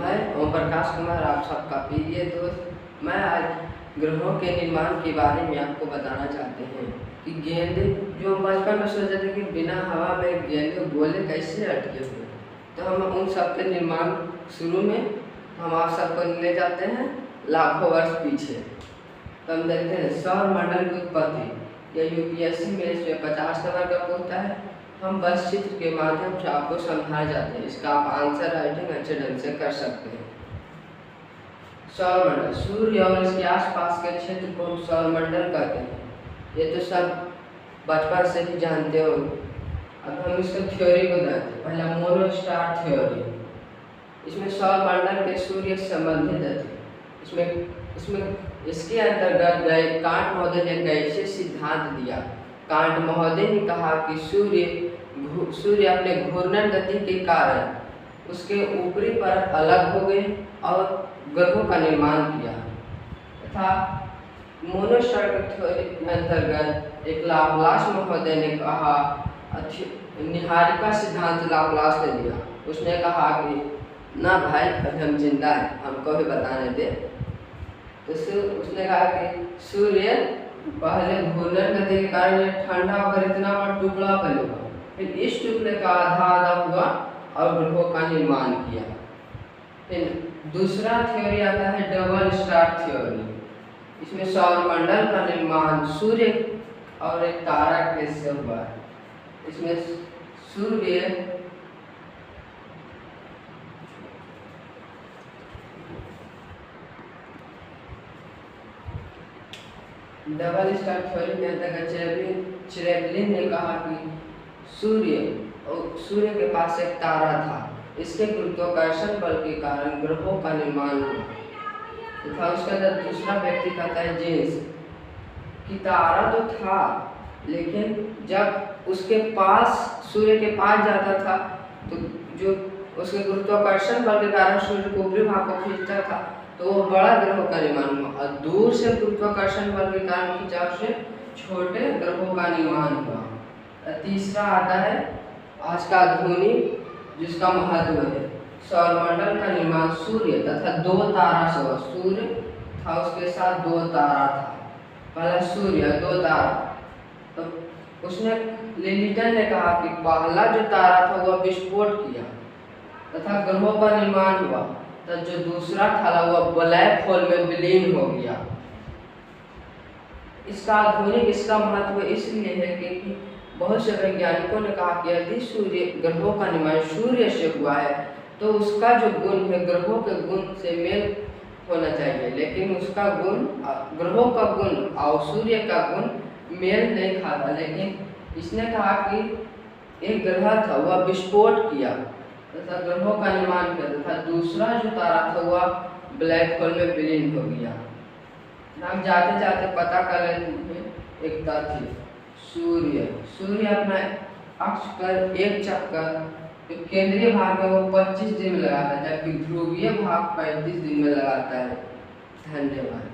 मैं ओम प्रकाश कुमार, आप सबका प्रिय दोस्त। मैं आज ग्रहों के निर्माण के बारे में आपको बताना चाहते हैं कि गेंदे, जो हम बचपन में सोचते थे कि बिना हवा में गेंदे गोले कैसे अटके हुए, तो हम उन सब के निर्माण शुरू में हम आप सबको ले जाते हैं लाखों वर्ष पीछे। तो हम देखते हैं सौर मंडल की उत्पत्ति। यह यूपीएससी में इसमें 50 नंबर का पूछता है। हम बस चित्र के माध्यम से आपको समझाए जाते हैं, इसका आप आंसर राइटिंग अच्छे ढंग से कर सकते हैं। सौरमंडल, सूर्य और इसके आसपास के क्षेत्र को हम सौरमंडल कहते हैं। ये तो सब बचपन से ही जानते हो। अब हम इसका थ्योरी को देखते हैं। पहला मोनो स्टार थ्योरी। इसमें सौरमंडल के सूर्य संबंधित है। इसमें इसके अंतर्गत गए कांट महोदय ने कैसे सिद्धांत दिया। कांट महोदय ने कहा कि सूर्य अपने घूर्णन गति के कारण उसके ऊपरी परत अलग हो गए और ग्रहों का निर्माण किया तथा मोनोस्टार थ्योरी के अंतर्गत एक लाप्लास महोदय ने कहा, निहारिका सिद्धांत लाप्लास ने दिया। उसने कहा कि ना भाई, अभी हम जिंदा हैं, हमको भी बताने दे। तो उसने कहा कि सूर्य पहले घूर्णन गति के कारण ठंडा होकर इतना बड़ा टुकड़ा बनेगा, फिर इस टुकड़े का आधा आधा हुआ और ग्रहों का निर्माण किया। फिर दूसरा थ्योरी आता है डबल स्टार थ्योरी। इसमें सौरमंडल का निर्माण सूर्य और एक तारा कैसे हुआ है। इसमें सूर्य डबल स्टार थ्योरी के अंतर्गत चैपलिन ने कहा कि सूर्य के पास एक तारा था, इसके गुरुत्वाकर्षण बल के कारण ग्रहों का निर्माण हुआ तथा उसके अंदर दूसरा व्यक्ति कहता है जेम्स कि तारा तो था, लेकिन जब उसके पास सूर्य के पास जाता था तो जो उसके गुरुत्वाकर्षण बल के कारण सूर्य को ऊपरी भाग को खींचता था, तो वो बड़ा ग्रहों का निर्माण हुआ और दूर से गुरुत्वाकर्षण बल के कारण खिंचाव से छोटे ग्रहों का निर्माण हुआ। तीसरा आता है आज का आधुनिक, जिसका महत्व है सौरमंडल का निर्माण सूर्य तथा दो तारा से हुआ। सूर्य था, उसके साथ दो तारा था। पहला सूर्य, दो तारा। तो उसने लिलिटन ने कहा कि पहला जो तारा था वह विस्फोट किया तथा ग्रहों का निर्माण हुआ, तो जो दूसरा था वह ब्लैक होल में विलीन हो गया। इसका आधुनिक इसका महत्व इसलिए है कि बहुत से वैज्ञानिकों ने कहा कि यदि सूर्य ग्रहों का निर्माण सूर्य से हुआ है तो उसका जो गुण है ग्रहों के गुण से मेल होना चाहिए, लेकिन उसका गुण, ग्रहों का गुण और सूर्य का गुण मेल नहीं खाता। लेकिन इसने कहा कि एक ग्रह था वह विस्फोट किया तथा ग्रहों का निर्माण किया तथा दूसरा जो तारा था वह ब्लैक होल में विलीन हो गया। हम जाते जाते पता कर लेते हैं एक तथ्य। सूर्य अपना अक्ष पर एक चक्कर जो केंद्रीय भाग है वो 25 दिन में लगाता है, जबकि ध्रुवीय भाग 35 दिन में लगाता है। धन्यवाद।